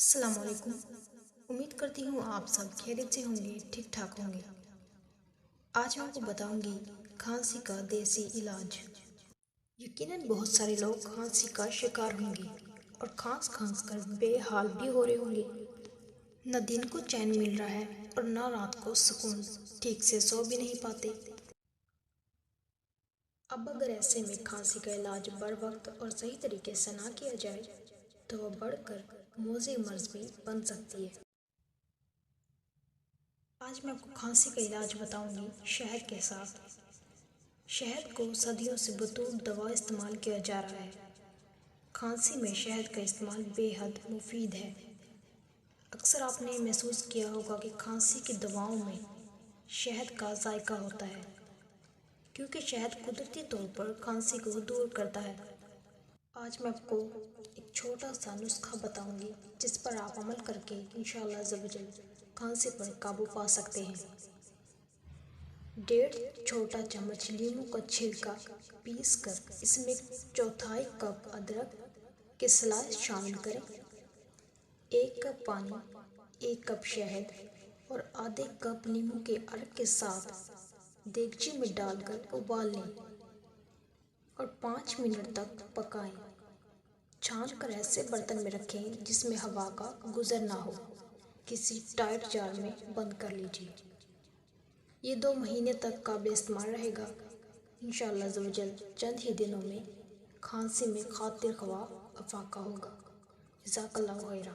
السلام علیکم۔ امید کرتی ہوں آپ سب خیریت سے ہوں گے، ٹھیک ٹھاک ہوں گے۔ آج میں آپ کو بتاؤں گی کھانسی کا دیسی علاج۔ یقیناً بہت سارے لوگ کھانسی کا شکار ہوں گے اور کھانس کھانس کر بے حال بھی ہو رہے ہوں گے۔ نہ دن کو چین مل رہا ہے اور نہ رات کو سکون، ٹھیک سے سو بھی نہیں پاتے۔ اب اگر ایسے میں کھانسی کا علاج بر وقت اور صحیح طریقے سے نہ کیا جائے تو وہ بڑھ کر موذی مرض بھی بن سکتی ہے۔ آج میں آپ کو کھانسی کا علاج بتاؤں گی شہد کے ساتھ۔ شہد کو صدیوں سے بطور دوا استعمال کیا جا رہا ہے۔ کھانسی میں شہد کا استعمال بے حد مفید ہے۔ اکثر آپ نے محسوس کیا ہوگا کہ کھانسی کی دواؤں میں شہد کا ذائقہ ہوتا ہے، کیونکہ شہد قدرتی طور پر کھانسی کو دور کرتا ہے۔ آج میں آپ کو ایک چھوٹا سا نسخہ بتاؤں گی جس پر آپ عمل کر کے انشاءاللہ عز و جل کھانسی پر قابو پا سکتے ہیں۔ 1.5 چھوٹا چمچ لیموں کا چھلکا پیس کر اس میں 1/4 کپ ادرک کے سلائس شامل کریں۔ 1 کپ پانی، 1 کپ شہد اور آدھے کپ لیموں کے عرق کے ساتھ دیگچی میں ڈال کر ابال لیں اور 5 منٹ تک پکائیں۔ چھان کر ایسے برتن میں رکھیں جس میں ہوا کا گزر نہ ہو۔ کسی ٹائٹ جار میں بند کر لیجیے۔ یہ 2 مہینے تک قابل استعمال رہے گا۔ انشاءاللہ عز و جل چند ہی دنوں میں کھانسی میں خاطر خواہ افاقہ ہوگا۔ جزاک اللہ خیرہ۔